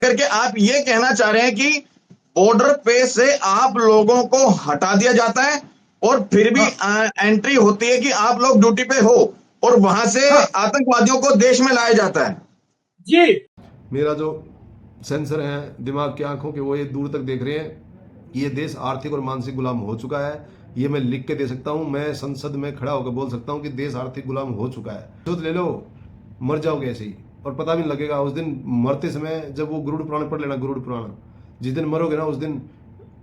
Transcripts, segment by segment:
करके आप ये कहना चाह रहे हैं कि बॉर्डर पे से आप लोगों को हटा दिया जाता है और फिर भी हाँ एंट्री होती है कि आप लोग ड्यूटी पे हो और वहां से हाँ आतंकवादियों को देश में लाया जाता है। जी। मेरा जो सेंसर है दिमाग की आंखों के, वो ये दूर तक देख रहे हैं कि ये देश आर्थिक और मानसिक गुलाम हो चुका है। ये मैं लिख के दे सकता हूँ, मैं संसद में खड़ा होकर बोल सकता हूँ कि देश आर्थिक गुलाम हो चुका है। खुद ले लो, मर जाओगे ऐसे ही और पता भी नहीं लगेगा। उस दिन मरते समय जब वो गरुड़ पुराण पढ़ लेना, गरुड़ पुराण, जिस दिन मरोगे ना उस दिन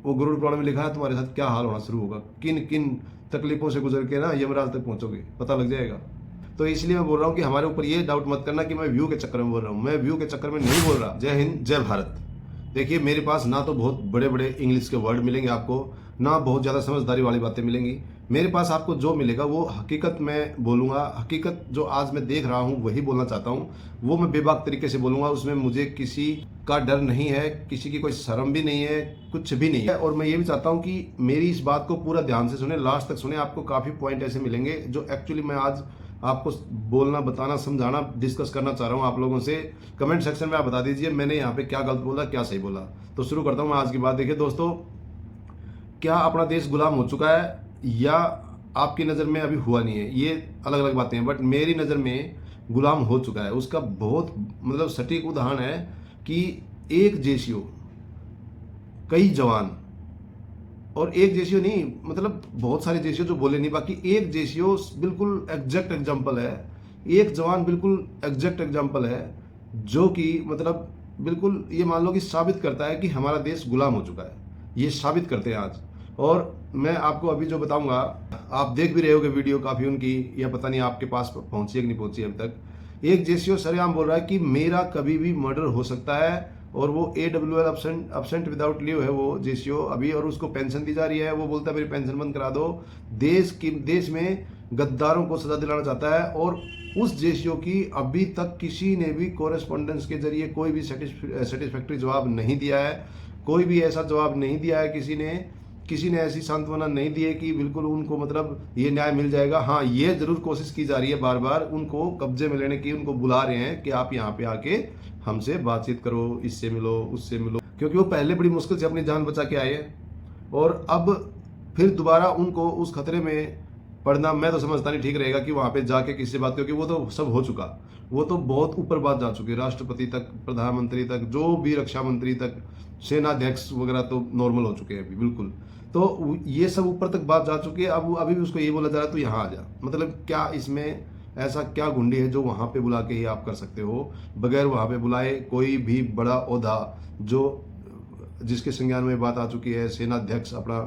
वो गरुड़ पुराण में लिखा है तुम्हारे साथ क्या हाल होना शुरू होगा, किन किन तकलीफों से गुजर के ना यमराज तक पहुंचोगे, पता लग जाएगा। तो इसलिए मैं बोल रहा हूँ कि हमारे ऊपर ये डाउट मत करना कि मैं व्यू के चक्कर में बोल रहा हूँ। मैं व्यू के चक्कर में नहीं बोल रहा। जय हिंद, जय भारत। देखिए, मेरे पास ना तो बहुत बड़े बड़े इंग्लिश के वर्ड मिलेंगे आपको, ना बहुत ज़्यादा समझदारी वाली बातें मिलेंगी। मेरे पास आपको जो मिलेगा वो हकीकत में बोलूँगा। हकीकत जो आज मैं देख रहा हूँ वही बोलना चाहता हूँ, वो मैं बेबाक तरीके से बोलूँगा। उसमें मुझे किसी का डर नहीं है, किसी की कोई शर्म भी नहीं है, कुछ भी नहीं है। और मैं ये भी चाहता हूँ कि मेरी इस बात को पूरा ध्यान से सुने, लास्ट तक सुने। आपको काफ़ी पॉइंट ऐसे मिलेंगे जो एक्चुअली मैं आज आपको बोलना, बताना, समझाना, डिस्कस करना चाह रहा हूँ आप लोगों से। कमेंट सेक्शन में आप बता दीजिए मैंने यहाँ पे क्या गलत बोला, क्या सही बोला। तो शुरू करता हूँ मैं आज की बात। देखिए दोस्तों, क्या अपना देश गुलाम हो चुका है या आपकी नज़र में अभी हुआ नहीं है, ये अलग अलग बातें हैं। बट मेरी नज़र में गुलाम हो चुका है। उसका बहुत मतलब सटीक उदाहरण है कि एक जेसीओ, कई जवान, और एक जेसीओ नहीं, मतलब बहुत सारे जेसीओ जो बोले नहीं, बाकी एक जेसीओ बिल्कुल एग्जैक्ट एग्जाम्पल है। एक जवान बिल्कुल एग्जैक्ट एग्जाम्पल है जो कि मतलब बिल्कुल ये मान लो कि साबित करता है कि हमारा देश गुलाम हो चुका है। ये साबित करते हैं आज। और मैं आपको अभी जो बताऊंगा, आप देख भी रहे होगे वीडियो काफ़ी उनकी, या पता नहीं आपके पास पहुंची है कि नहीं पहुंची अभी तक। एक जेसीओ सरेआम बोल रहा है कि मेरा कभी भी मर्डर हो सकता है, और वो AWL absent विदाउट लीव है वो जेसीओ अभी, और उसको पेंशन दी जा रही है। वो बोलता है मेरी पेंशन बंद करा दो। देश में गद्दारों को सजा दिलाना चाहता है। और उस जेसीओ की अभी तक किसी ने भी कोरेस्पोंडेंस के जरिए कोई भी सेटिस्फैक्ट्री जवाब नहीं दिया है। कोई भी ऐसा जवाब नहीं दिया है किसी ने ऐसी सांत्वना नहीं दी है कि बिल्कुल उनको मतलब ये न्याय मिल जाएगा। हाँ, ये जरूर कोशिश की जा रही है बार बार उनको कब्जे में लेने की। उनको बुला रहे हैं कि आप यहाँ पे आके हमसे बातचीत करो, इससे मिलो, उससे मिलो, क्योंकि वो पहले बड़ी मुश्किल से अपनी जान बचा के आए हैं। और अब फिर दोबारा उनको उस खतरे में पढ़ना मैं तो समझता नहीं ठीक रहेगा कि वहाँ पे जाके किसी से बात, क्योंकि वो तो सब हो चुका। वो तो बहुत ऊपर बात जा चुकी है, राष्ट्रपति तक, प्रधानमंत्री तक, जो भी रक्षा मंत्री तक, सेनाध्यक्ष वगैरह तो नॉर्मल हो चुके हैं अभी बिल्कुल। तो ये सब ऊपर तक बात जा चुकी है। अब अभी भी उसको ये बोला जा रहा है तो यहाँ आ जा। मतलब क्या इसमें ऐसा क्या गुंडी है जो वहाँ पे बुला के ही आप कर सकते हो, बगैर वहाँ पे बुलाए कोई भी बड़ा ओहदा जो जिसके संज्ञान में बात आ चुकी है, सेनाध्यक्ष अपना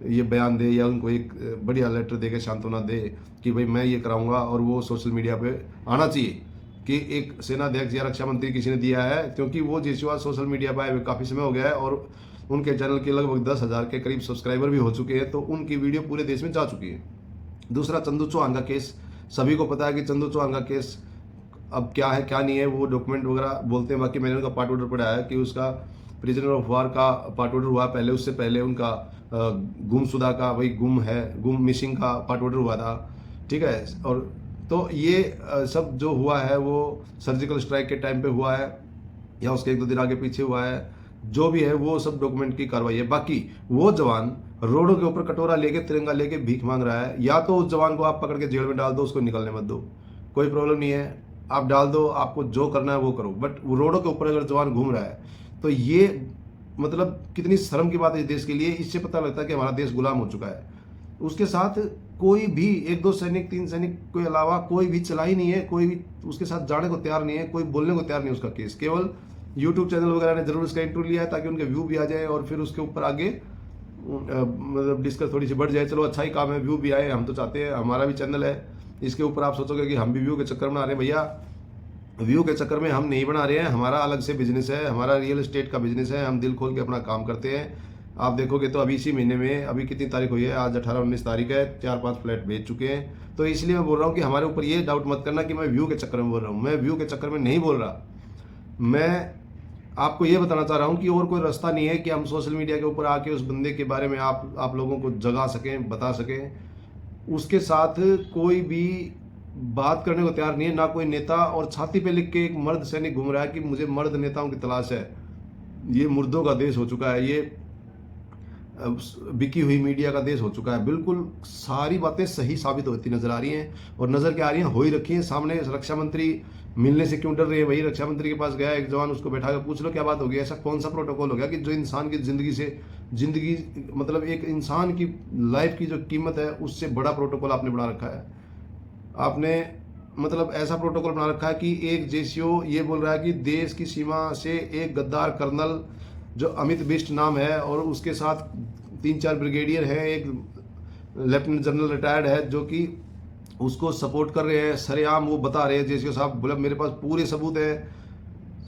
ये बयान दे या उनको एक बढ़िया लेटर दे के सांत्वना दे कि भाई मैं ये कराऊंगा, और वो सोशल मीडिया पे आना चाहिए कि एक सेनाध्यक्ष या रक्षा मंत्री किसी ने दिया है। क्योंकि वो जेसीओ सोशल मीडिया पर आए हुए काफ़ी समय हो गया है और उनके चैनल के लगभग 10,000 के करीब सब्सक्राइबर भी हो चुके हैं, तो उनकी वीडियो पूरे देश में जा चुकी है। दूसरा, चंदू चौहान का केस, सभी को पता है कि चंदू चौहान का केस अब क्या है क्या नहीं है, वो डॉक्यूमेंट वगैरह बोलते हैं। बाकी मैंने उनका पार्ट ऑर्डर पढ़ा है कि उसका प्रिजनर ऑफ वार का पार्ट ऑर्डर हुआ पहले, उससे पहले उनका गुमशुदा का, वही गुम मिसिंग का पार्ट ऑर्डर हुआ था। ठीक है। और तो ये सब जो हुआ है वो सर्जिकल स्ट्राइक के टाइम पे हुआ है या उसके 1-2 दिन आगे पीछे हुआ है, जो भी है वो सब डॉक्यूमेंट की कार्रवाई है। बाकी वो जवान रोडों के ऊपर कटोरा लेके, तिरंगा लेके भीख मांग रहा है, या तो उस जवान को आप पकड़ के जेल में डाल दो, उसको निकलने मत दो, कोई प्रॉब्लम नहीं है, आप डाल दो, आपको जो करना है वो करो। बट वो रोडों के ऊपर अगर जवान घूम रहा है तो ये मतलब कितनी शर्म की बात है इस देश के लिए। इससे पता लगता है कि हमारा देश गुलाम हो चुका है। उसके साथ कोई भी 1-2 सैनिक, 3 सैनिक के अलावा कोई भी चला ही नहीं है, कोई भी उसके साथ जाने को तैयार नहीं है, कोई बोलने को तैयार नहीं उसका केस। केवल यूट्यूब चैनल वगैरह ने जरूर इसका इंटरव्यू लिया है ताकि उनके व्यू भी आ जाए और फिर उसके ऊपर आगे मतलब डिस्कस थोड़ी सी बढ़ जाए। चलो, अच्छा ही काम है, व्यू भी आए, हम तो चाहते हैं, हमारा भी चैनल है। इसके ऊपर आप सोचोगे कि हम भी व्यू के चक्कर में आ रहे हैं। भैया, व्यू के चक्कर में हम नहीं बना रहे हैं, हमारा अलग से बिजनेस है, हमारा रियल एस्टेट का बिजनेस है, हम दिल खोल के अपना काम करते हैं। आप देखोगे तो अभी इसी महीने में, अभी कितनी तारीख हुई है, आज 18-19 तारीख है, 4-5 फ्लैट बेच चुके हैं। तो इसलिए मैं बोल रहा हूँ कि हमारे ऊपर ये डाउट मत करना कि मैं व्यू के चक्कर में बोल रहा हूँ। मैं व्यू के चक्कर में नहीं बोल रहा। मैं आपको ये बताना चाह रहा हूँ कि और कोई रास्ता नहीं है कि हम सोशल मीडिया के ऊपर आके उस बंदे के बारे में आप लोगों को जगा सकें, बता सकें। उसके साथ कोई भी बात करने को तैयार नहीं है, ना कोई नेता। और छाती पे लिख के एक मर्द सैनिक घूम रहा है कि मुझे मर्द नेताओं की तलाश है। ये मुर्दों का देश हो चुका है, ये बिकी हुई मीडिया का देश हो चुका है। बिल्कुल सारी बातें सही साबित होती नजर आ रही हैं, और नजर क्या आ रही हैं, हो ही रखी हैं सामने। रक्षा मंत्री मिलने से क्यों डर रही है? वही रक्षा मंत्री के पास गया एक जवान, उसको बैठा कर पूछ लो क्या बात हो गई। ऐसा कौन सा प्रोटोकॉल हो गया कि जो इंसान की जिंदगी मतलब एक इंसान की लाइफ की जो कीमत है उससे बड़ा प्रोटोकॉल आपने बना रखा है। आपने मतलब ऐसा प्रोटोकॉल बना रखा है कि एक जेसीओ ये बोल रहा है कि देश की सीमा से एक गद्दार कर्नल जो अमित बिष्ट नाम है, और उसके साथ 3-4 ब्रिगेडियर हैं, एक लेफ्टिनेंट जनरल रिटायर्ड है जो कि उसको सपोर्ट कर रहे हैं सरेआम। वो बता रहे हैं जेसीओ साहब, बोले मेरे पास पूरे सबूत है,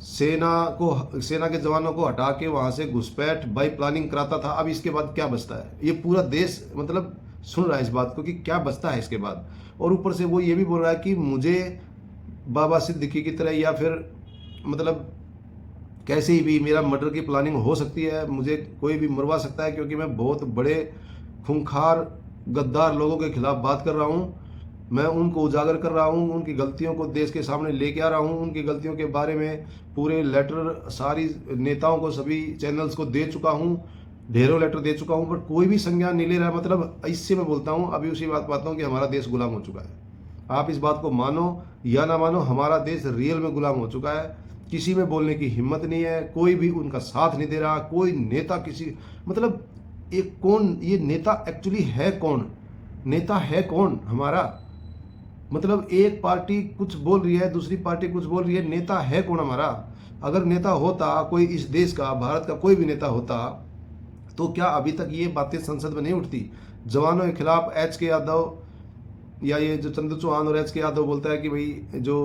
सेना के जवानों को हटा के वहां से घुसपैठ बाई प्लानिंग कराता था। अब इसके बाद क्या बचता है? ये पूरा देश मतलब सुन रहा है इस बात को कि क्या बचता है इसके बाद। और ऊपर से वो ये भी बोल रहा है कि मुझे बाबा सिद्दीकी की तरह या फिर मतलब कैसे ही भी मेरा मर्डर की प्लानिंग हो सकती है, मुझे कोई भी मरवा सकता है, क्योंकि मैं बहुत बड़े खूंखार गद्दार लोगों के खिलाफ बात कर रहा हूँ। मैं उनको उजागर कर रहा हूँ, उनकी गलतियों को देश के सामने लेके आ रहा हूँ, उनकी गलतियों के बारे में पूरे लेटर सारी नेताओं को, सभी चैनल्स को दे चुका हूँ, ढेरों लेटर दे चुका हूँ, बट कोई भी संज्ञान नहीं ले रहा है। मतलब इससे मैं बोलता हूँ, अभी उसी बात पाता हूँ कि हमारा देश गुलाम हो चुका है। आप इस बात को मानो या ना मानो, हमारा देश रियल में गुलाम हो चुका है। किसी में बोलने की हिम्मत नहीं है, कोई भी उनका साथ नहीं दे रहा, कोई नेता किसी मतलब एक कौन, ये नेता एक्चुअली है कौन? नेता है कौन हमारा? मतलब एक पार्टी कुछ बोल रही है, दूसरी पार्टी कुछ बोल रही है, नेता है कौन हमारा? अगर नेता होता कोई इस देश का, भारत का कोई भी नेता होता, तो क्या अभी तक ये बातें संसद में नहीं उठती? जवानों के खिलाफ एच के यादव या ये जो चंद्र चौहान और एच के यादव बोलता है कि भाई जो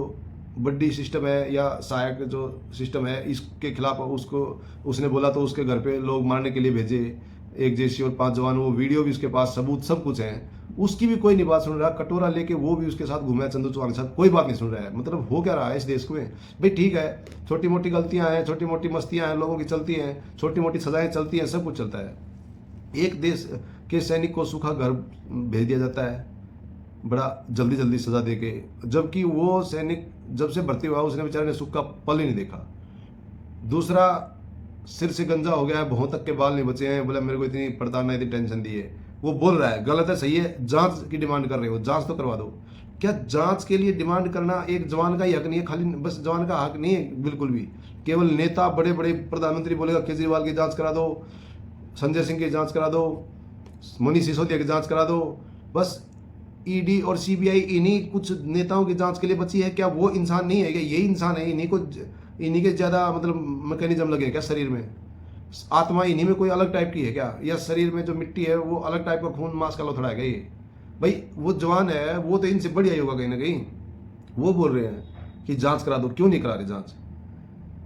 बड्डी सिस्टम है या सहायक जो सिस्टम है इसके खिलाफ उसने बोला तो उसके घर पे लोग मारने के लिए भेजे एक जेसी और 5 जवान। वो वीडियो भी उसके पास, सबूत सब कुछ है, उसकी भी कोई नहीं बात सुन रहा। कटोरा लेके वो भी उसके साथ घूमा है चंद्र चौहान के साथ, कोई बात नहीं सुन रहा है। मतलब हो क्या रहा है इस देश में? भाई ठीक है, छोटी मोटी गलतियां हैं, छोटी मोटी मस्तियां हैं, लोगों की चलती हैं, छोटी मोटी सजाएं चलती हैं, सब कुछ चलता है। एक देश के सैनिक को सूखा घर भेज दिया जाता है बड़ा जल्दी जल्दी सजा देके, जबकि वो सैनिक जब से भर्ती हुआ उसने बेचारे ने सुख का पल ही नहीं देखा। दूसरा, सिर से गंजा हो गया है, भौं तक के बाल नहीं बचे हैं, बोला मेरे को इतनी प्रताड़ना, इतनी टेंशन दी है। वो बोल रहा है, गलत है, सही है, जांच की डिमांड कर रहे हो, जांच तो करवा दो। क्या जांच के लिए डिमांड करना एक जवान का ही हक नहीं है? खाली बस जवान का हक नहीं है बिल्कुल भी। केवल नेता, बड़े बड़े प्रधानमंत्री बोलेगा केजरीवाल की जांच करा दो, संजय सिंह की जांच करा दो, मनीष सिसोदिया की जांच करा दो, बस ईडी और सीबीआई इन्हीं कुछ नेताओं की जांच के लिए बची है। क्या वो इंसान नहीं है? क्या यही इंसान है? इन्हीं के ज्यादा मतलब मैकेनिज्म लगे क्या शरीर में? आत्मा इन्हीं में कोई अलग टाइप की है क्या? या शरीर में जो मिट्टी है वो अलग टाइप का खून मांस का लोथड़ा है क्या ये? भाई वो जवान है, वो तो इनसे बढ़िया ही होगा कहीं ना कहीं। वो बोल रहे हैं कि जांच करा दो, क्यों नहीं करा रहे जांच?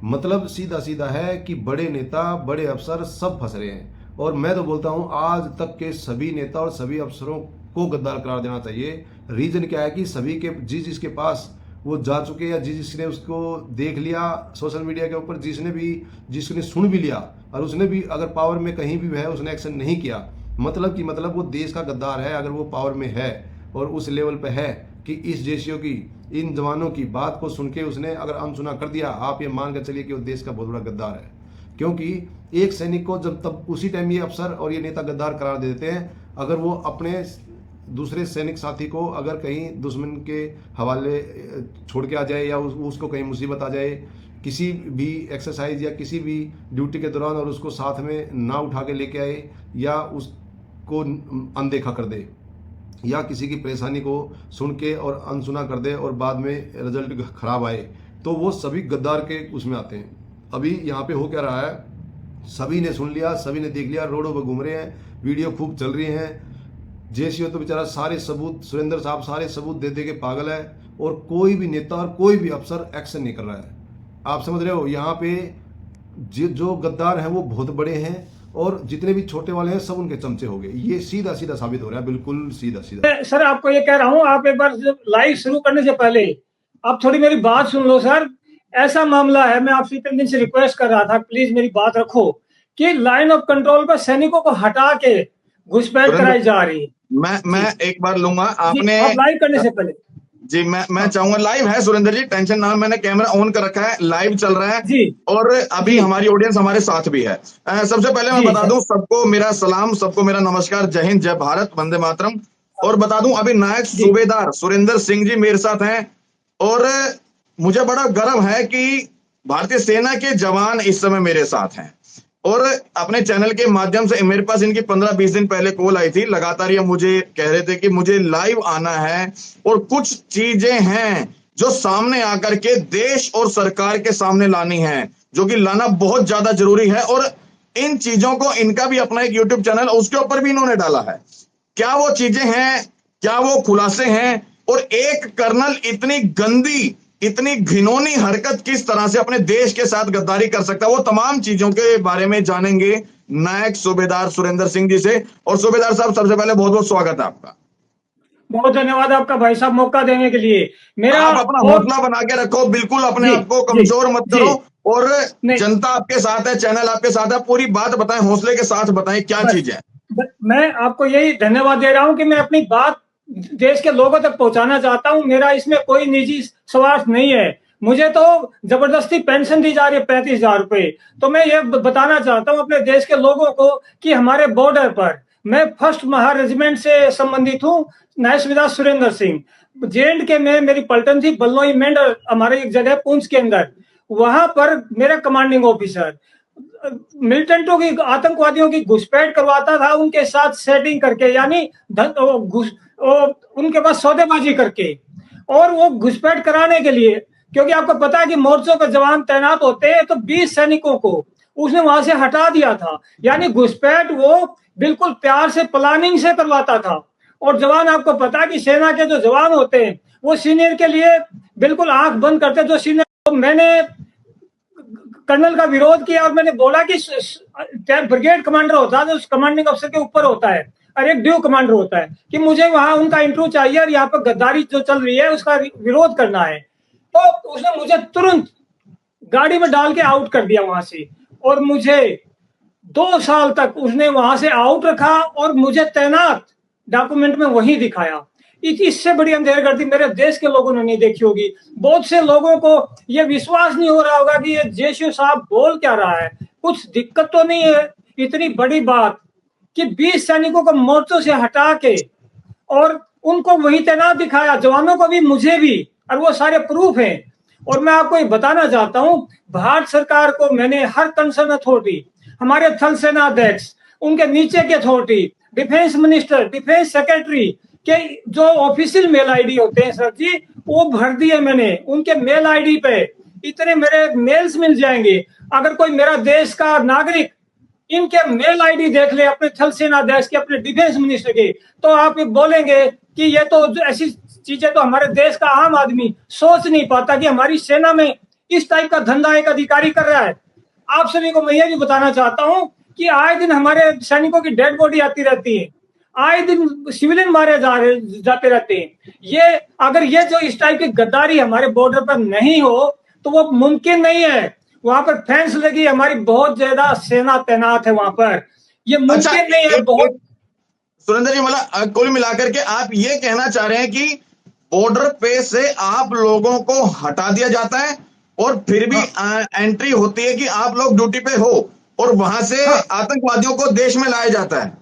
मतलब सीधा सीधा है कि बड़े नेता, बड़े अफसर सब फंस रहे हैं। और मैं तो बोलता हूं आज तक के सभी नेता और सभी अफसरों को गद्दार करार देना चाहिए। रीजन क्या है कि सभी के जिसके पास वो जा चुके या जिसने उसको देख लिया सोशल मीडिया के ऊपर, जिसने सुन भी लिया और उसने भी अगर पावर में कहीं भी है उसने एक्शन नहीं किया, मतलब वो देश का गद्दार है। अगर वो पावर में है और उस लेवल पे है कि इस जेसीओ की, इन जवानों की बात को सुन के उसने अगर अनसुना कर दिया, आप ये मान कर चलिए कि वो देश का बहुत बड़ा गद्दार है। क्योंकि एक सैनिक को जब तब उसी टाइम ये अफसर और ये नेता गद्दार करार दे देते हैं अगर वो अपने दूसरे सैनिक साथी को अगर कहीं दुश्मन के हवाले छोड़ के आ जाए या उसको कहीं मुसीबत आ जाए किसी भी एक्सरसाइज या किसी भी ड्यूटी के दौरान और उसको साथ में ना उठा के लेके आए या उसको अनदेखा कर दे या किसी की परेशानी को सुन के और अनसुना कर दे और बाद में रिजल्ट खराब आए, तो वो सभी गद्दार के उसमें आते हैं। अभी यहाँ पे हो क्या रहा है, सभी ने सुन लिया, सभी ने देख लिया, रोडों पर घूम रहे हैं, वीडियो खूब चल रही हैं। जेसीओ तो बेचारा सारे सबूत, सुरेंद्र साहब सारे सबूत दे दे के पागल है और कोई भी नेता और कोई भी अफसर एक्शन नहीं कर रहा है। आप समझ रहे हो, यहाँ पे जो गद्दार हैं वो बहुत बड़े हैं और जितने भी छोटे वाले हैं सब उनके चमचे हो गए। ये सीधा सीधा साबित हो रहा है, बिल्कुल सीधा सीधा। सर आपको ये कह रहा हूँ, आप एक बार लाइव शुरू करने से पहले आप थोड़ी मेरी बात सुन लो सर। ऐसा मामला है, मैं आपसे इतने दिन से रिक्वेस्ट कर रहा था, प्लीज मेरी बात रखो, कि लाइन ऑफ कंट्रोल पर सैनिकों को हटा के घुसपैठ कराई जा रही है। मैं एक बार लूंगा, आपने आप लाइव करने से पहले जी, मैं चाहूंगा, लाइव है सुरेंद्र जी, टेंशन ना हो, मैंने कैमरा ऑन कर रखा है, लाइव चल रहा है जी और अभी जी हमारी ऑडियंस हमारे साथ भी है। सबसे पहले मैं जी बता सर। दूं, सबको मेरा सलाम, सबको मेरा नमस्कार, जय हिंद, जय भारत, वंदे मातरम। और बता दूं, अभी नायक जी सूबेदार सुरेंद्र सिंह जी मेरे साथ हैं और मुझे बड़ा गर्व है कि भारतीय सेना के जवान इस समय मेरे साथ हैं। और अपने चैनल के माध्यम से मेरे पास इनकी 15-20 दिन पहले कॉल आई थी, लगातार ये मुझे कह रहे थे कि मुझे लाइव आना है और कुछ चीजें हैं जो सामने आकर के देश और सरकार के सामने लानी है, जो कि लाना बहुत ज्यादा जरूरी है। और इन चीजों को, इनका भी अपना एक यूट्यूब चैनल, उसके ऊपर भी इन्होंने डाला है। क्या वो चीजें हैं, क्या वो खुलासे हैं, और एक कर्नल इतनी गंदी, इतनी घिनौनी हरकत किस तरह से अपने देश के साथ गद्दारी कर सकता है, वो तमाम चीजों के बारे में जानेंगे नायक सूबेदार सुरेंद्र सिंह जी से। और सूबेदार साहब, सबसे पहले बहुत बहुत स्वागत है आपका। बहुत धन्यवाद आपका भाई साहब मौका देने के लिए। मेरा आप अपना और हौसला बना के रखो, बिल्कुल अपने जी आप को जी कमजोर मत जी करो। और नहीं, जनता आपके साथ है, चैनल आपके साथ है, पूरी बात बताएं, हौसले के साथ बताएं, क्या बस चीज है। मैं आपको यही धन्यवाद दे रहा हूं कि मैं अपनी बात देश के लोगों तक पहुंचाना चाहता हूं। मेरा इसमें कोई निजी स्वार्थ नहीं है। मुझे तो जबरदस्ती पेंशन दी जा रही है 35,000 रुपए। तो मैं ये बताना चाहता हूं अपने देश के लोगों को कि हमारे बॉर्डर पर मैं फर्स्ट महार रेजिमेंट से संबंधित हूं, नायक सूबेदार सुरेंद्र सिंह। J&K में मेरी पलटन थी, बल्लोई मेंढर हमारी एक जगह पुंछ के अंदर। वहां पर मेरा कमांडिंग ऑफिसर मिलिटेंटों की, आतंकवादियों की घुसपैठ करवाता था, उनके साथ सेटिंग करके, यानी उनके पास सौदेबाजी करके। और वो घुसपैठ कराने के लिए, क्योंकि आपको पता है कि मोर्चों पर जवान तैनात होते हैं, तो 20 सैनिकों को उसने वहां से हटा दिया था। यानी घुसपैठ वो बिल्कुल प्यार से, प्लानिंग से करवाता था। और जवान, आपको पता है कि सेना के जो जवान होते हैं वो सीनियर के लिए बिल्कुल आंख बंद करते, जो सीनियर। तो मैंने कर्नल का विरोध किया और मैंने बोला कि ब्रिगेड कमांडर होता है, उस कमांडिंग अफसर के ऊपर होता है, और एक ड्यू कमांडर होता है, कि मुझे वहां उनका इंटरव्यू चाहिए और यहाँ पर गद्दारी जो चल रही है उसका विरोध करना है। तो उसने मुझे तुरंत गाड़ी में डाल के आउट कर दिया वहां से। और मुझे 2 साल तक उसने वहां से आउट रखा और मुझे तैनात डॉक्यूमेंट में वही दिखाया। इससे बड़ी अंधेरगर्दी मेरे देश के लोगों ने नहीं देखी होगी। बहुत से लोगों को ये विश्वास नहीं हो रहा होगा कि ये जेशू साहब बोल क्या रहा है। कुछ दिक्कत तो नहीं है, इतनी बड़ी बात कि 20 सैनिकों को मोर्चों से हटा के और उनको वही तैनात दिखाया, जवानों को भी, मुझे भी, और वो सारे प्रूफ हैं। और मैं आपको ये बताना चाहता हूं, भारत सरकार को मैंने हर कंसर्न अथॉरिटी, हमारे थल सेना अध्यक्ष, उनके नीचे के authority, defence minister, defence secretary के जो ऑफिशियल मेल आईडी होते हैं सर जी, वो भर दिए मैंने उनके मेल आईडी पे। इतने मेरे मेल्स मिल जाएंगे। अगर कोई मेरा देश का नागरिक इनके मेल आईडी देख ले, अपने थल सेना अध्यक्ष के, अपने डिफेंस मिनिस्टर के, तो आप ये बोलेंगे कि ये तो ऐसी चीजें तो हमारे देश का आम आदमी सोच नहीं पाता कि हमारी सेना में इस टाइप का धंधा एक अधिकारी कर रहा है। आप सभी को मैं ये भी बताना चाहता हूं कि आए दिन हमारे सैनिकों की डेड बॉडी आती रहती है, आए दिन सिविलियन मारे जाते रहते हैं। ये अगर ये जो इस टाइप की गद्दारी हमारे बॉर्डर पर नहीं हो तो वो मुमकिन नहीं है। वहां पर फेंस लगी, हमारी बहुत ज्यादा सेना तैनात है वहां पर, ये अच्छा, मुमकिन नहीं है। बहुत सुरेंद्र जी, मतलब कुल मिलाकर के आप ये कहना चाह रहे हैं कि बॉर्डर पे से आप लोगों को हटा दिया जाता है और फिर भी एंट्री होती है कि आप लोग ड्यूटी पे हो, और वहां से हाँ आतंकवादियों को देश में लाया जाता है।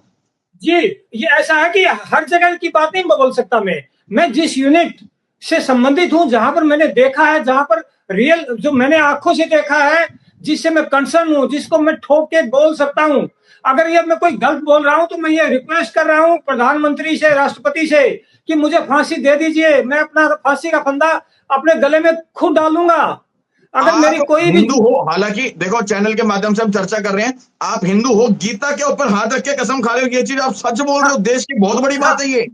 जी, ये ऐसा है कि हर जगह की बात नहीं बोल सकता मैं जिस यूनिट से संबंधित हूं, जहां पर मैंने देखा है, जहां पर रियल, जो मैंने आंखों से देखा है, जिससे मैं कंसर्न हूं, जिसको मैं ठोक के बोल सकता हूं। अगर ये मैं कोई गलत बोल रहा हूं तो मैं ये रिक्वेस्ट कर रहा हूं प्रधानमंत्री से, राष्ट्रपति से, कि मुझे फांसी दे दीजिए। मैं अपना फांसी का फंदा अपने गले में खुद डालूंगा अगर मेरी आप कोई भी। हिंदू हो, हालांकि देखो चैनल के माध्यम से हम चर्चा कर रहे हैं, आप हिंदू हो, गीता के ऊपर हाथ रख के कसम खा रहे हो, ये चीज आप सच बोल रहे हो, देश की बहुत बड़ी बात है ये।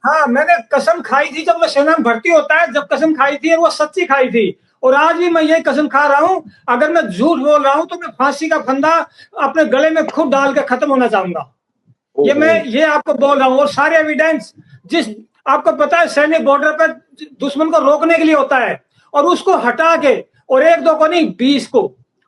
हाँ, मैंने कसम खाई थी जब मैं सेना में भर्ती होता है, जब कसम खाई थी और वो सच्ची खाई थी, और आज भी मैं यही कसम खा रहा हूं। अगर मैं झूठ बोल रहा हूं तो मैं फांसी का फंदा अपने गले में खुद डाल के खत्म होना चाहूंगा। ये आपको बोल रहा हूं। और सारे एविडेंस, जिस, आपको पता है सैनिक बॉर्डर पर दुश्मन को रोकने के लिए होता है, और उसको हटा के, और 1-2 को नहीं 20 को।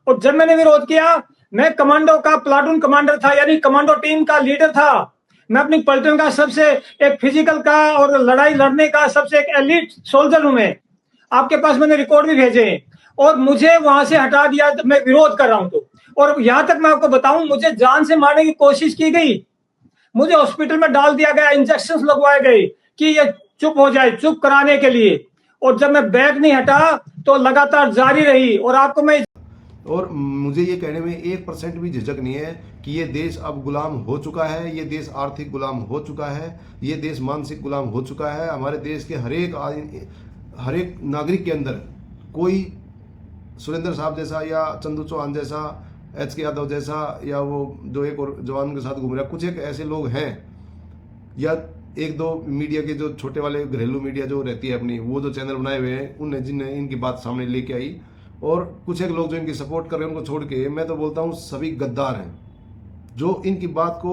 और जब मैंने विरोध किया, मैं कमांडो का प्लाटून कमांडर था, यानी कमांडो टीम का लीडर था। मैं अपनी पलटन का सबसे एक फिजिकल का और लड़ाई लड़ने का सबसे एक एलिट सोल्जर हूं मैं। आपके पास मैंने रिकॉर्ड भी भेजे हैं और मुझे वहां से हटा दिया, मैं विरोध कर रहा हूं तो। और यहां तक मैं आपको बताऊं, मुझे जान से मारने की कोशिश की गई, मुझे हॉस्पिटल में डाल दिया गया, इंजेक्शन लगवाए गए कि ये चुप हो जाए, चुप कराने के लिए। और जब मैं बैग नहीं हटा तो लगातार जारी रही। और आपको मैं और मुझे ये कहने में 1% भी झिझक नहीं है कि ये देश अब गुलाम हो चुका है, ये देश आर्थिक गुलाम हो चुका है, ये देश मानसिक गुलाम हो चुका है। हमारे देश के हर एक नागरिक के अंदर कोई सुरेंद्र साहब जैसा या चंदू चौहान जैसा, HK यादव जैसा, या वो जो एक और जवान के साथ घूम रहा है, कुछ एक ऐसे लोग हैं, या एक दो मीडिया के जो छोटे वाले घरेलू मीडिया जो रहती है अपनी, वो जो चैनल बनाए हुए हैं, उनने जिनने इनकी बात सामने लेके आई, और कुछ एक लोग जो इनकी सपोर्ट कर रहे हैं उनको छोड़ के, मैं तो बोलता हूँ सभी गद्दार हैं। जो इनकी बात को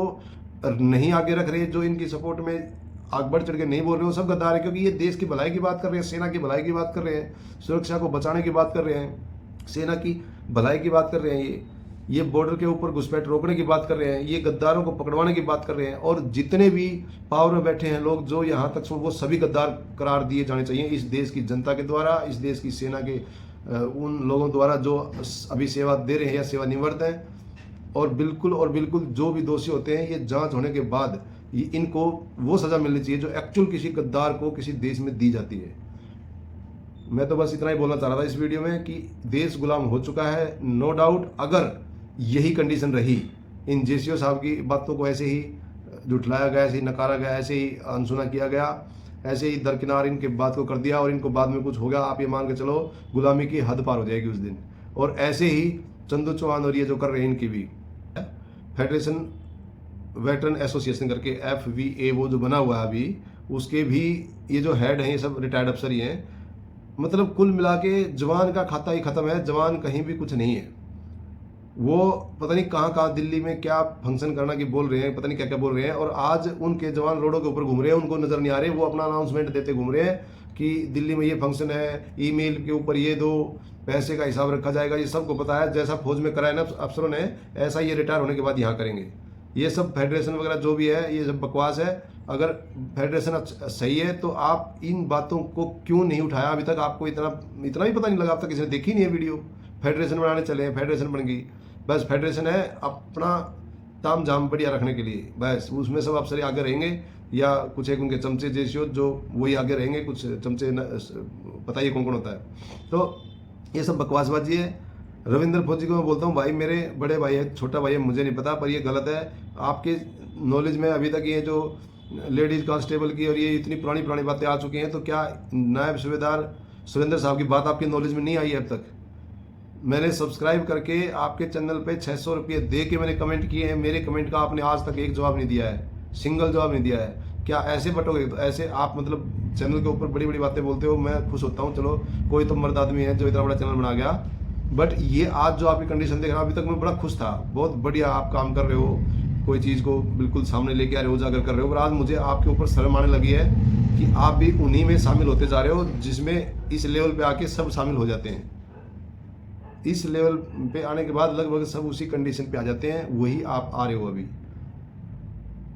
नहीं आगे रख रहे, जो इनकी सपोर्ट में आग बढ़ चढ़ के नहीं बोल रहे, वो सब गद्दार है। क्योंकि ये देश की भलाई की बात कर रहे हैं, सेना की भलाई की बात कर रहे हैं, सुरक्षा को बचाने की बात कर रहे हैं, सेना की भलाई की बात कर रहे हैं, ये बॉर्डर के ऊपर घुसपैठ रोकने की बात कर रहे हैं, ये गद्दारों को पकड़वाने की बात कर रहे हैं। और जितने भी पावर में बैठे हैं लोग जो यहाँ तक, वो सभी गद्दार करार दिए जाने चाहिए इस देश की जनता के द्वारा, इस देश की सेना के उन लोगों द्वारा जो अभी सेवा दे रहे हैं या सेवानिवृत्त हैं। और बिल्कुल जो भी दोषी होते हैं, ये जांच होने के बाद इनको वो सजा मिलनी चाहिए जो एक्चुअल किसी गद्दार को किसी देश में दी जाती है। मैं तो बस इतना ही बोलना चाह रहा था इस वीडियो में कि देश गुलाम हो चुका है, नो डाउट। अगर यही कंडीशन रही, इन JCO साहब की बातों को ऐसे ही झुठलाया गया, ऐसे ही नकारा गया, ऐसे ही अनसुना किया गया, ऐसे ही दरकिनार इनके बात को कर दिया और इनको बाद में कुछ हो गया, आप ये मान के चलो गुलामी की हद पार हो जाएगी उस दिन। और ऐसे ही चंदू चौहान और ये जो कर रहे हैं, इनकी भी फेडरेशन वेटरन एसोसिएशन करके FVA वो जो बना हुआ है अभी, उसके भी ये जो हेड हैं, ये सब रिटायर्ड अफसर ही हैं। मतलब कुल मिला के जवान का खाता ही खत्म है, जवान कहीं भी कुछ नहीं है। वो पता नहीं कहाँ दिल्ली में क्या फंक्शन करना की बोल रहे हैं, पता नहीं क्या क्या बोल रहे हैं। और आज उनके जवान रोडों के ऊपर घूम रहे हैं, उनको नजर नहीं आ रहे, वो अपना अनाउंसमेंट देते घूम रहे हैं कि दिल्ली में ये फंक्शन है, ईमेल के ऊपर ये दो, पैसे का हिसाब रखा जाएगा। ये सबको पता है, जैसा फौज में कराया ना अफसरों ने, ऐसा ये रिटायर होने के बाद यहाँ करेंगे। ये सब फेडरेशन वगैरह जो भी है, ये सब बकवास है। अगर फेडरेशन सही है तो आप इन बातों को क्यों नहीं उठाया अभी तक? आपको इतना भी पता नहीं लगा, अब तक किसी ने देखी नहीं है वीडियो। फेडरेशन बनाने चले हैं, फेडरेशन बन गई, बस फेडरेशन है अपना ताम झाम बढ़िया रखने के लिए, बस उसमें सब अफसर आगे रहेंगे, या कुछ एक उनके चमचे JCO जो वही आगे रहेंगे, कुछ चमचे पता ही कौन कौन होता है। तो ये सब बकवासबाजी है। रविंद्र फौजी को मैं बोलता हूँ, भाई मेरे बड़े भाई है, छोटा भाई है, मुझे नहीं पता, पर ये गलत है। आपके नॉलेज में अभी तक ये जो लेडीज कांस्टेबल की और ये इतनी पुरानी बातें आ चुकी हैं, तो क्या नायब सूबेदार सुरेंद्र साहब की बात आपके नॉलेज में नहीं आई है अब तक? मैंने सब्सक्राइब करके आपके चैनल पे 600 रुपये दे के मैंने कमेंट किए हैं, मेरे कमेंट का आपने आज तक एक जवाब नहीं दिया है, सिंगल जवाब नहीं दिया है। क्या ऐसे बटोगे? तो ऐसे आप मतलब चैनल के ऊपर बड़ी बातें बोलते हो, मैं खुश होता हूँ, चलो कोई तो मर्द आदमी है जो इतना बड़ा चैनल बना गया। बट ये आज जो आपकी कंडीशन देख रहा हूँ, अभी तक मैं बड़ा खुश था, बहुत बढ़िया आप काम कर रहे हो, कोई चीज़ को बिल्कुल सामने लेके आ रहे हो, उजागर कर रहे हो। पर आज मुझे आपके ऊपर शर्म आने लगी है कि आप भी उन्हीं में शामिल होते जा रहे हो जिसमें इस लेवल पे आके सब शामिल हो जाते हैं। इस लेवल पे आने के बाद लगभग सब उसी कंडीशन पे आ जाते हैं, वही आप आ रहे हो अभी।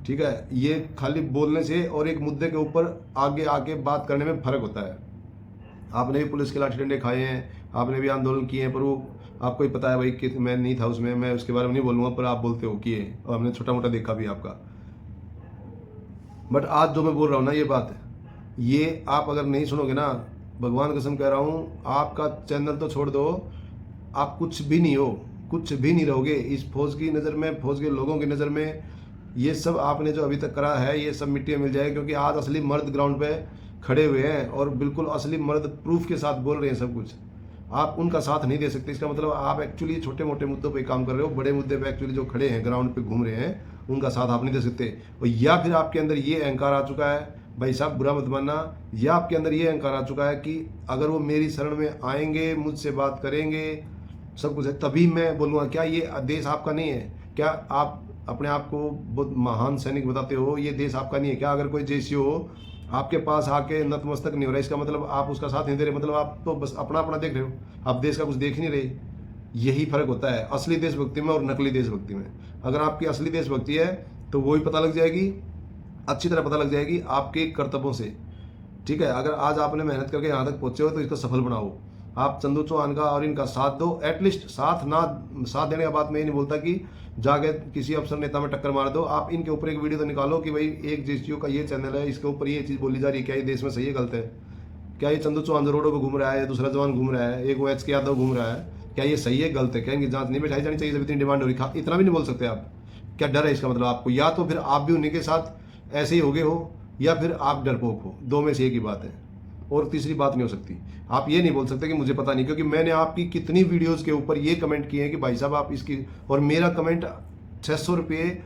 ठीक है, ये खाली बोलने से और एक मुद्दे के ऊपर आगे आके बात करने में फर्क होता है। आपने भी पुलिस के लाठी डंडे खाए हैं, आपने भी आंदोलन किए हैं, पर वो आपको ही पता है भाई कि मैं नहीं था उसमें, मैं उसके बारे में नहीं बोलूँगा, पर आप बोलते हो किए, और हमने छोटा मोटा देखा भी आपका। बट आज जो मैं बोल रहा हूँ ना, ये बात ये आप अगर नहीं सुनोगे ना, भगवान कसम कह रहा हूँ, आपका चैनल तो छोड़ दो, आप कुछ भी नहीं हो, कुछ भी नहीं रहोगे इस फौज की नज़र में, फौज के लोगों की नज़र में। ये सब आपने जो अभी तक करा है, ये सब मिट्टी में मिल जाएगा, क्योंकि आज असली मर्द ग्राउंड पे खड़े हुए हैं और बिल्कुल असली मर्द प्रूफ के साथ बोल रहे हैं सब कुछ। आप उनका साथ नहीं दे सकते, इसका मतलब आप एक्चुअली छोटे मोटे मुद्दों पे काम कर रहे हो, बड़े मुद्दे पे एक्चुअली जो खड़े हैं ग्राउंड पे घूम रहे हैं, उनका साथ आप नहीं दे सकते। और या फिर आपके अंदर ये अहंकार आ चुका है, भाई साहब बुरा मत मानना, या आपके अंदर ये अहंकार आ चुका है कि अगर वो मेरी शरण में आएंगे, मुझसे बात करेंगे, सब कुछ है, तभी मैं बोलूँगा। क्या ये देश आपका नहीं है? क्या आप अपने आप को बहुत महान सैनिक बताते हो? ये देश आपका नहीं है क्या? अगर कोई JCO आपके पास आके नतमस्तक नहीं हो रहा, इसका मतलब आप उसका साथ नहीं दे रहे, मतलब आप तो बस अपना अपना देख रहे हो, आप देश का कुछ देख नहीं रहे। यही फर्क होता है असली देशभक्ति में और नकली देशभक्ति में। अगर आपकी असली देशभक्ति है तो वो ही पता लग जाएगी अच्छी तरह पता लग जाएगी आपके कर्तव्यों से। ठीक है, अगर आज आपने मेहनत करके यहाँ तक पहुंचे हो तो इसको सफल बनाओ। आप चंदू चौहान का और इनका साथ दो, एटलीस्ट साथ देने का बात मैं ये नहीं बोलता कि जाके किसी अफसर नेता में टक्कर मार दो। आप इनके ऊपर एक वीडियो तो निकालो कि भाई एक JCU का ये चैनल है, इसके ऊपर ये चीज़ बोली जा रही है, क्या ये देश में सही है गलत है? क्या ये चंदू चौहान रोडों पर घूम रहा है, दूसरा जवान घूम रहा है, एक OHK यादव घूम रहा है, क्या ये सही है गलत है? क्या इनकी जांच नहीं बैठाई जानी चाहिए जब इतनी डिमांड हो रही? इतना भी नहीं बोल सकते आप? क्या डर है इसका मतलब आपको? या तो फिर आप भी उन्हीं के साथ ऐसे ही हो गए हो, या फिर आप डरपोक हो, दो में से एक ही बात है, और तीसरी बात नहीं हो सकती। आप ये नहीं बोल सकते कि मुझे पता नहीं, क्योंकि मैंने आपकी कितनी वीडियोस के ऊपर ये कमेंट किए हैं कि भाई साहब आप इसकी, और मेरा कमेंट 600 रुपये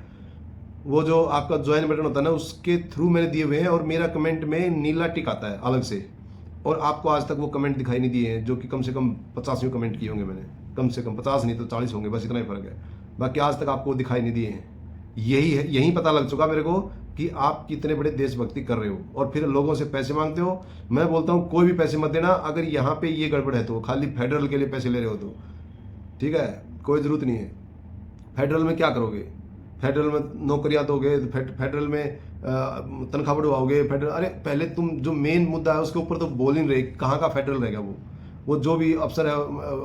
वो जो आपका ज्वाइन बटन होता है ना उसके थ्रू मैंने दिए हुए हैं, और मेरा कमेंट में नीला टिक आता है अलग से, और आपको आज तक वो कमेंट दिखाई नहीं दिए हैं जो कि कम से कम 50 कमेंट किए होंगे मैंने, कम से कम 50 नहीं तो 40 होंगे, बस इतना ही फर्क है। बाकी आज तक आपको दिखाई नहीं दिए हैं। यही है, यही पता लग चुका मेरे को कि आप कितने बड़े देशभक्ति कर रहे हो, और फिर लोगों से पैसे मांगते हो। मैं बोलता हूँ कोई भी पैसे मत देना, अगर यहाँ पे ये गड़बड़ है तो, खाली फेडरल के लिए पैसे ले रहे हो तो, ठीक है, कोई ज़रूरत नहीं है। फेडरल में क्या करोगे? फेडरल में नौकरियां दोगे, फेडरल में तनख्वाह बढ़वाओगे, फेडरल, अरे पहले तुम जो मेन मुद्दा है उसके ऊपर तो बोल ही रहे, कहाँ का फेडरल रहेगा वो जो भी अफसर है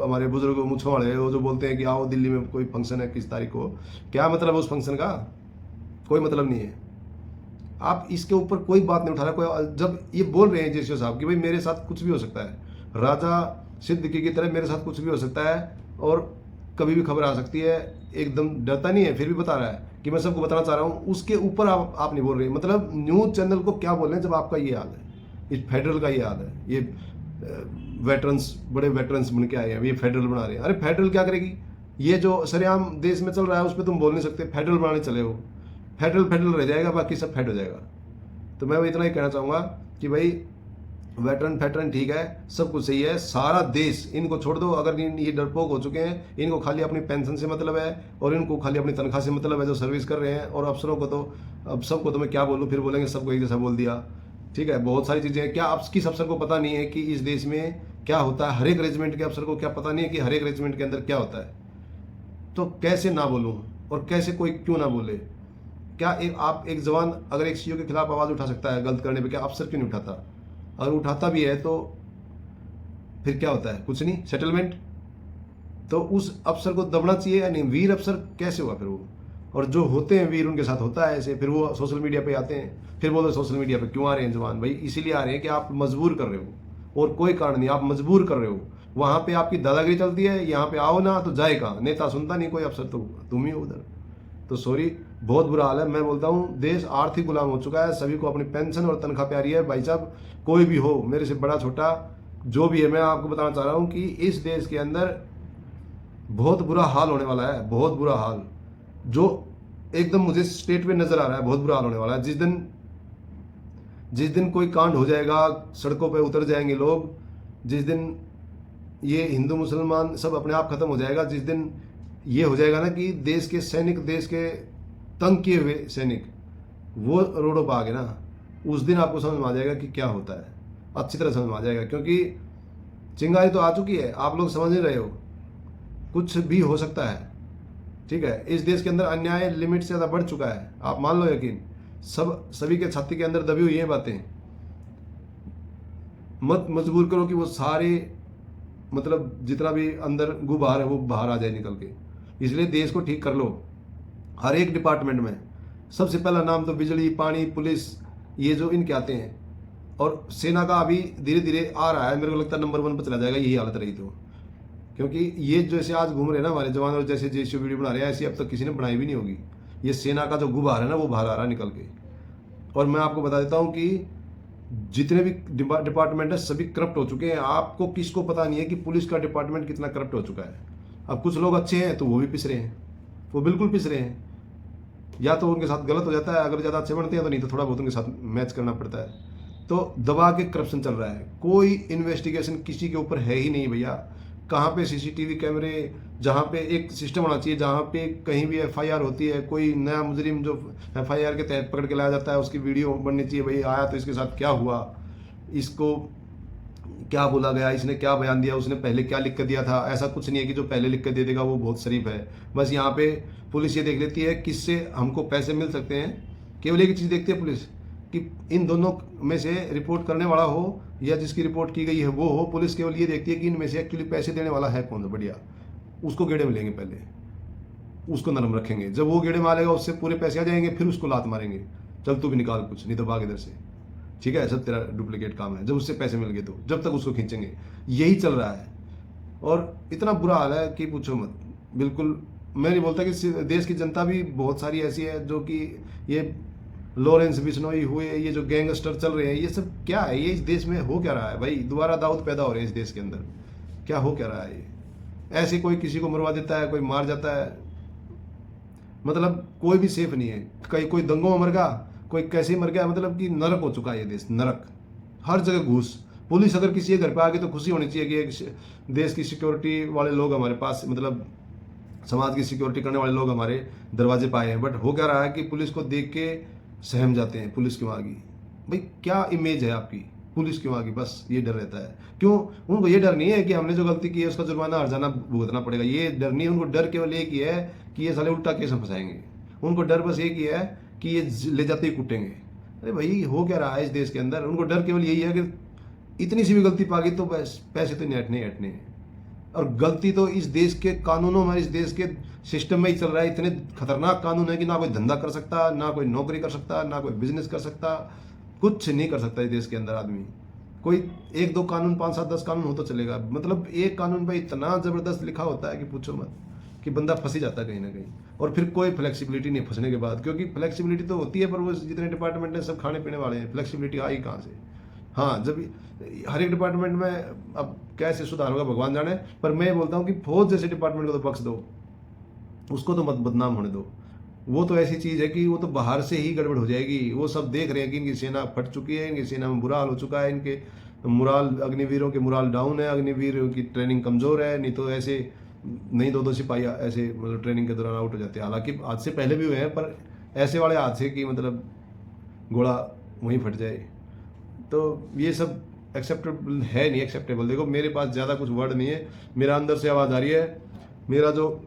हमारे बुजुर्ग मुझों वाले, वो जो बोलते हैं कि आओ दिल्ली में कोई फंक्शन है किस तारीख को, क्या मतलब है उस फंक्शन का? कोई मतलब नहीं है। आप इसके ऊपर कोई बात नहीं उठा रहा। कोई जब ये बोल रहे हैं JCU साहब कि भाई मेरे साथ कुछ भी हो सकता है, राजा सिद्दीकी की तरह मेरे साथ कुछ भी हो सकता है, और कभी भी खबर आ सकती है, एकदम डरता नहीं है, फिर भी बता रहा है कि मैं सबको बताना चाह रहा हूँ, उसके ऊपर आप नहीं बोल रहे। मतलब न्यूज़ चैनल को क्या बोल रहे हैं जब आपका ये हाल है, इस फेडरल का ये हाल है, ये वेटरन्स, बड़े वेटरन्स बन के आए हैं, ये फेडरल बना रहे हैं। अरे फेडरल क्या करेगी? ये जो सरेआम देश में चल रहा है उस पर तुम बोल नहीं सकते, फेडरल बनाने चले हो, फेडरल रह जाएगा, बाकी सब फेड हो जाएगा। तो मैं इतना ही कहना चाहूँगा कि भाई वेटरन ठीक है, सब कुछ सही है, सारा देश इनको छोड़ दो। अगर ये डरपोक हो चुके हैं, इनको खाली अपनी पेंशन से मतलब है, और इनको खाली अपनी तनख्वाह से मतलब है जो सर्विस कर रहे हैं, और अफसरों को तो, अब सबको तो मैं क्या बोलूँ, फिर बोलेंगे सबको एक जैसा बोल दिया। ठीक है, बहुत सारी चीज़ें हैं। क्या आप किस अफसर को पता नहीं है कि इस देश में क्या होता है? हर एक रेजिमेंट के अफसर को क्या पता नहीं है कि हर एक रेजिमेंट के अंदर क्या होता है? तो कैसे ना बोलूँ, और कैसे कोई क्यों ना बोले? क्या आप एक जवान अगर एक CO के खिलाफ आवाज़ उठा सकता है गलत करने पे, क्या अफसर क्यों नहीं उठाता? अगर उठाता भी है तो फिर क्या होता है? कुछ नहीं, सेटलमेंट। तो उस अफसर को दबना चाहिए या नहीं? वीर अफसर कैसे हुआ फिर वो? और जो होते हैं वीर उनके साथ होता है ऐसे, फिर वो सोशल मीडिया पे आते हैं, फिर बोलो सोशल मीडिया पे क्यों आ रहे हैं जवान? भाई इसीलिए आ रहे हैं कि आप मजबूर कर रहे हो, और कोई कारण नहीं, आप मजबूर कर रहे हो। वहाँ पे आपकी दादागिरी चलती है, यहाँ पे आओ ना तो जाएगा, नेता सुनता नहीं कोई, अफसर तो तुम ही हो उधर। तो सॉरी, बहुत बुरा हाल है। मैं बोलता हूँ देश आर्थिक गुलाम हो चुका है, सभी को अपनी पेंशन और तनख्वाह प्यारी है। भाई साहब कोई भी हो, मेरे से बड़ा छोटा जो भी है, मैं आपको बताना चाह रहा हूँ कि इस देश के अंदर बहुत बुरा हाल होने वाला है, बहुत बुरा हाल, जो एकदम मुझे स्टेट में नजर आ रहा है, बहुत बुरा हाल होने वाला है। जिस दिन कोई कांड हो जाएगा, सड़कों पे उतर जाएंगे लोग, जिस दिन ये हिंदू मुसलमान सब अपने आप खत्म हो जाएगा, जिस दिन ये हो जाएगा ना कि देश के सैनिक, देश के तंग किए हुए सैनिक वो रोडों पर आ गए ना, उस दिन आपको समझ में आ जाएगा कि क्या होता है, अच्छी तरह समझ में आ जाएगा। क्योंकि चिंगारी तो आ चुकी है, आप लोग समझ नहीं रहे हो, कुछ भी हो सकता है। ठीक है, इस देश के अंदर अन्याय लिमिट से ज़्यादा बढ़ चुका है, आप मान लो यकीन। सभी के छाती के अंदर दबी हुई है बातें। मत मजबूर करो कि वो सारे, मतलब जितना भी अंदर गुबार है वो बाहर आ जाए निकल के। इसलिए देश को ठीक कर लो, हर एक डिपार्टमेंट में। सबसे पहला नाम तो बिजली, पानी, पुलिस, ये जो इनके आते हैं, और सेना का अभी धीरे धीरे आ रहा है, मेरे को लगता है नंबर 1 पर चला जाएगा यही हालत रही तो। क्योंकि ये जैसे आज घूम रहे हैं ना हमारे जवान, और जैसे JCU वीडियो बना रहे हैं, ऐसी अब तक किसी ने बनाई भी नहीं होगी। ये सेना का जो गुबार है ना वो बाहर आ रहा है निकल के। और मैं आपको बता देता हूँ कि जितने भी डिपार्टमेंट है सभी करप्ट हो चुके हैं। आपको किसको पता नहीं है कि पुलिस का डिपार्टमेंट कितना करप्ट हो चुका है। अब कुछ लोग अच्छे हैं तो वो भी पिस रहे हैं, वो बिल्कुल पिस रहे हैं। या तो उनके साथ गलत हो जाता है, अगर ज़्यादा अच्छे बनते हैं तो, नहीं तो थोड़ा बहुत उनके साथ मैच करना पड़ता है। तो दबा के करप्शन चल रहा है, कोई इन्वेस्टिगेशन किसी के ऊपर है ही नहीं भैया। कहाँ पे CCTV कैमरे, जहाँ पे एक सिस्टम होना चाहिए, जहाँ पे कहीं भी FIR होती है, कोई नया मुजरिम जो FIR के तहत पकड़ के लाया जाता है, उसकी वीडियो बननी चाहिए, भाई आया तो इसके साथ क्या हुआ, इसको क्या बोला गया, इसने क्या बयान दिया, उसने पहले क्या लिख कर दिया था। ऐसा कुछ नहीं है कि जो पहले लिख कर दे देगा वो बहुत शरीफ है। बस यहाँ पे पुलिस ये देख लेती है किससे हमको पैसे मिल सकते हैं, केवल एक चीज़ देखती है पुलिस कि इन दोनों में से रिपोर्ट करने वाला हो या जिसकी रिपोर्ट की गई है वो हो। पुलिस केवल ये देखती है कि इनमें से एक्चुअली पैसे देने वाला है कौन, बढ़िया उसको गेड़े में लेंगे, पहले उसको नरम रखेंगे। जब वो गेड़े में आ लेगा उससे पूरे पैसे आ जाएंगे, फिर उसको लात मारेंगे, चल तू भी निकाल कुछ, नहीं तो भाग इधर से, ठीक है, सब तेरा डुप्लीकेट काम है। जब उससे पैसे मिल गए तो जब तक उसको खींचेंगे, यही चल रहा है। और इतना बुरा हाल है कि पूछो मत। बिल्कुल मैं नहीं बोलता कि देश की जनता भी बहुत सारी ऐसी है जो कि ये लॉरेंस बिश्नोई हुए, ये जो गैंगस्टर चल रहे हैं, ये सब क्या है? ये इस देश में हो क्या रहा है भाई? दोबारा दाऊद पैदा हो रहे हैं इस देश के अंदर, क्या हो क्या रहा है? ये ऐसे कोई किसी को मरवा देता है, कोई मार जाता है, मतलब कोई भी सेफ नहीं है। कोई दंगों में मर गया, कोई कैसे मर गया, मतलब कि नरक हो चुका है ये देश, नरक। हर जगह घूस। पुलिस अगर किसी के घर पे आ गई तो खुशी होनी चाहिए कि एक देश की सिक्योरिटी वाले लोग हमारे पास, मतलब समाज की सिक्योरिटी करने वाले लोग हमारे दरवाजे पे आए हैं। बट हो क्या रहा है कि पुलिस को देख के सहम जाते हैं। पुलिस क्यों आ गई भाई? क्या इमेज है आपकी? पुलिस क्यों आ गई? बस ये डर रहता है। क्यों? उनको ये डर नहीं है कि हमने जो गलती की है उसका जुर्माना हर्जाना भुगतना पड़ेगा, ये डर नहीं है उनको। डर केवल एक ही है कि ये साले उल्टा केस में फंसाएंगे। उनको डर बस एक ही है कि ये ले जाते ही कूटेंगे। अरे भाई हो क्या रहा है इस देश के अंदर? उनको डर केवल यही है कि इतनी सी भी गलती पा गई तो बस पैसे तो नहीं हटने। और गलती तो इस देश के कानूनों में, इस देश के सिस्टम में ही चल रहा है। इतने खतरनाक कानून है कि ना कोई धंधा कर सकता, ना कोई नौकरी कर सकता, ना कोई बिजनेस कर सकता, कुछ नहीं कर सकता इस देश के अंदर आदमी। कोई 1-2 कानून, 5-7, 10 कानून हो तो चलेगा, मतलब एक कानून पे इतना जबरदस्त लिखा होता है कि पूछो मत, कि बंदा फंस ही जाता है कहीं ना कहीं। और फिर कोई फ्लेक्सिबिलिटी नहीं फंसने के बाद, क्योंकि फ्लेक्सिबिलिटी तो होती है पर वो जितने डिपार्टमेंट है सब खाने पीने वाले हैं, फ्लेक्सिबिलिटी आई कहाँ से? हाँ, जब हर एक डिपार्टमेंट में अब कैसे सुधार होगा भगवान जाने, पर मैं बोलता हूँ कि फौज जैसे डिपार्टमेंट को तो बख्श दो, उसको तो मत बदनाम होने दो। वो तो ऐसी चीज़ है कि वो तो बाहर से ही गड़बड़ हो जाएगी। वो सब देख रहे हैं कि इनकी सेना फट चुकी है, इनकी सेना में बुरा हाल हो चुका है, इनके मुराल, अग्निवीरों के मुराल डाउन है, अग्निवीर की ट्रेनिंग कमज़ोर है। नहीं तो ऐसे नहीं 2-2 सिपाही ऐसे मतलब ट्रेनिंग के दौरान आउट हो जाते हैं। हालांकि हादसे पहले भी हुए हैं, पर ऐसे वाले हादसे की मतलब घोड़ा वहीं फट जाए, तो ये सब एक्सेप्टेबल है नहीं, एक्सेप्टेबल। देखो मेरे पास ज़्यादा कुछ वर्ड नहीं है, मेरा अंदर से आवाज़ आ रही है, मेरा जो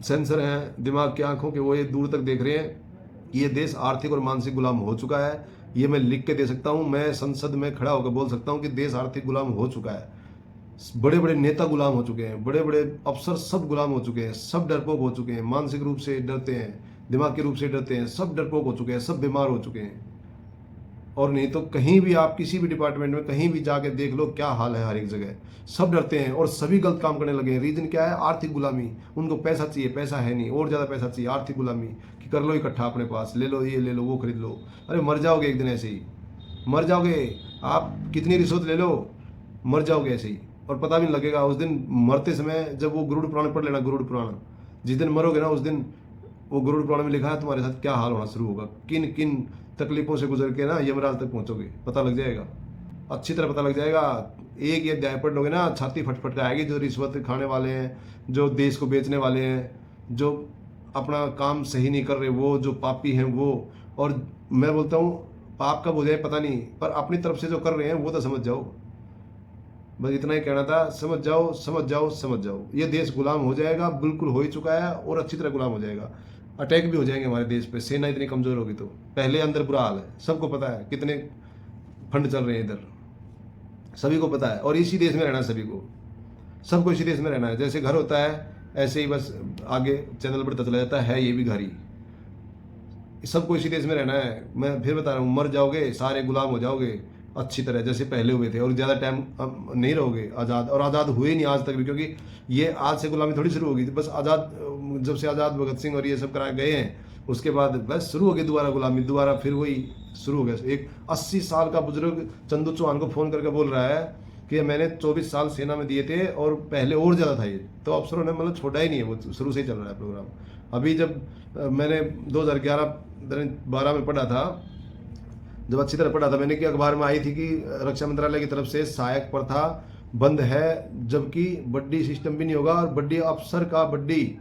सेंसर हैं दिमाग की आंखों के, वो ये दूर तक देख रहे हैं कि ये देश आर्थिक और मानसिक गुलाम हो चुका है। ये मैं लिख के दे सकता हूँ, मैं संसद में खड़ा होकर बोल सकता हूँ कि देश आर्थिक गुलाम हो चुका है। बड़े बड़े नेता गुलाम हो चुके हैं, बड़े बड़े अफसर सब गुलाम हो चुके हैं, सब डरपोक हो चुके हैं, मानसिक रूप से डरते हैं, दिमाग के रूप से डरते हैं, सब डरपोक हो चुके हैं, सब बीमार हो चुके हैं। और नहीं तो कहीं भी आप किसी भी डिपार्टमेंट में कहीं भी जाके देख लो क्या हाल है, हर एक जगह सब डरते हैं और सभी गलत काम करने लगे हैं। रीजन क्या है? आर्थिक गुलामी। उनको पैसा चाहिए, पैसा है नहीं, और ज़्यादा पैसा चाहिए, आर्थिक गुलामी कि कर लो इकट्ठा अपने पास, ले लो ये ले लो वो खरीद लो। अरे मर जाओगे एक दिन ऐसे ही, मर जाओगे आप, कितनी रिश्वत ले लो, मर जाओगे ऐसे ही और पता भी नहीं लगेगा। उस दिन मरते समय जब वो गरुड़ पुराण पढ़ लेना, गरुड़ पुराण, जिस दिन मरोगे ना उस दिन वो गरुड़ पुराण में लिखा है तुम्हारे साथ क्या हाल होना शुरू होगा, किन किन तकलीफों से गुजर के ना यमराज तक पहुंचोगे, पता लग जाएगा, अच्छी तरह पता लग जाएगा। एक ये अध्याय पढ़ लोगे ना, छाती फटफट का आएगी। जो रिश्वत खाने वाले हैं, जो देश को बेचने वाले हैं, जो अपना काम सही नहीं कर रहे, वो जो पापी हैं वो। और मैं बोलता हूँ पाप कब हो जाए पता नहीं, पर अपनी तरफ से जो कर रहे हैं वो तो समझ जाओ। बस इतना ही कहना था, समझ जाओ समझ जाओ समझ जाओ। ये देश गुलाम हो जाएगा, बिल्कुल हो ही चुका है और अच्छी तरह गुलाम हो जाएगा। अटैक भी हो जाएंगे हमारे देश पे, सेना इतनी कमजोर होगी तो। पहले अंदर बुरा हाल है, सबको पता है कितने फंड चल रहे हैं इधर, सभी को पता है। और इसी देश में रहना है सभी को, सबको इसी देश में रहना है। जैसे घर होता है ऐसे ही बस आगे चैनल बढ़ता चला जाता है, ये भी घर ही, सबको इसी देश में रहना है। मैं फिर बता रहा हूँ, मर जाओगे सारे गुलाम हो जाओगे अच्छी तरह जैसे पहले हुए थे, और ज़्यादा टाइम नहीं रहोगे आज़ाद। और आज़ाद हुए नहीं आज तक भी, क्योंकि ये आज से गुलामी थोड़ी शुरू होगी। बस आज़ाद, जब से आज़ाद भगत सिंह और ये सब कराए गए हैं उसके बाद बस शुरू हो गई दोबारा गुलामी, दोबारा फिर वही शुरू हो गया। एक 80 साल का बुजुर्ग चंदू चौहान को फ़ोन करके बोल रहा है कि मैंने 24 साल सेना में दिए थे और पहले और ज़्यादा था। ये तो अफसरों ने मतलब छोड़ा ही नहीं है, वो शुरू से ही चल रहा है प्रोग्राम। अभी जब मैंने 2011-12 में पढ़ा था, जब अच्छी तरह पढ़ा था मैंने कि अखबार में आई थी कि रक्षा मंत्रालय की तरफ से सहायक प्रथा बंद है, जबकि बड्डी सिस्टम भी नहीं होगा और बड्डी अफसर का बड्डी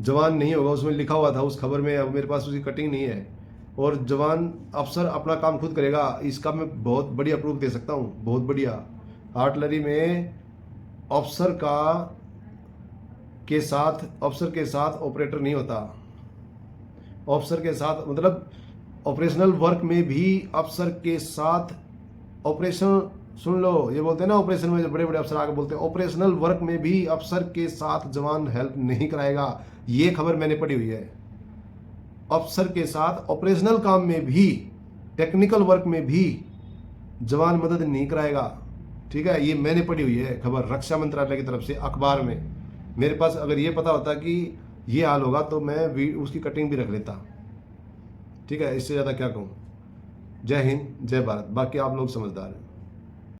जवान नहीं होगा, उसमें लिखा हुआ था उस खबर में। अब मेरे पास उसकी कटिंग नहीं है। और जवान अफसर अपना काम खुद करेगा, इसका मैं बहुत बढ़िया प्रूफ दे सकता हूँ, बहुत बढ़िया। आर्टिलरी में अफसर के साथ ऑपरेटर नहीं होता। अफसर के साथ मतलब ऑपरेशनल वर्क में भी अफसर के साथ ऑपरेशन, सुन लो, ये बोलते हैं ना ऑपरेशन में, जो बड़े बड़े अफसर आके बोलते हैं ऑपरेशनल वर्क में भी अफसर के साथ जवान हेल्प नहीं कराएगा। ये खबर मैंने पढ़ी हुई है। अफसर के साथ ऑपरेशनल काम में भी, टेक्निकल वर्क में भी जवान मदद नहीं कराएगा। ठीक है, ये मैंने पढ़ी हुई है खबर रक्षा मंत्रालय की तरफ से अखबार में। मेरे पास अगर ये पता होता कि ये हाल होगा तो मैं उसकी कटिंग भी रख लेता। ठीक है, इससे ज़्यादा क्या कहूँ। जय हिंद, जय भारत। बाकी आप लोग समझदार हैं।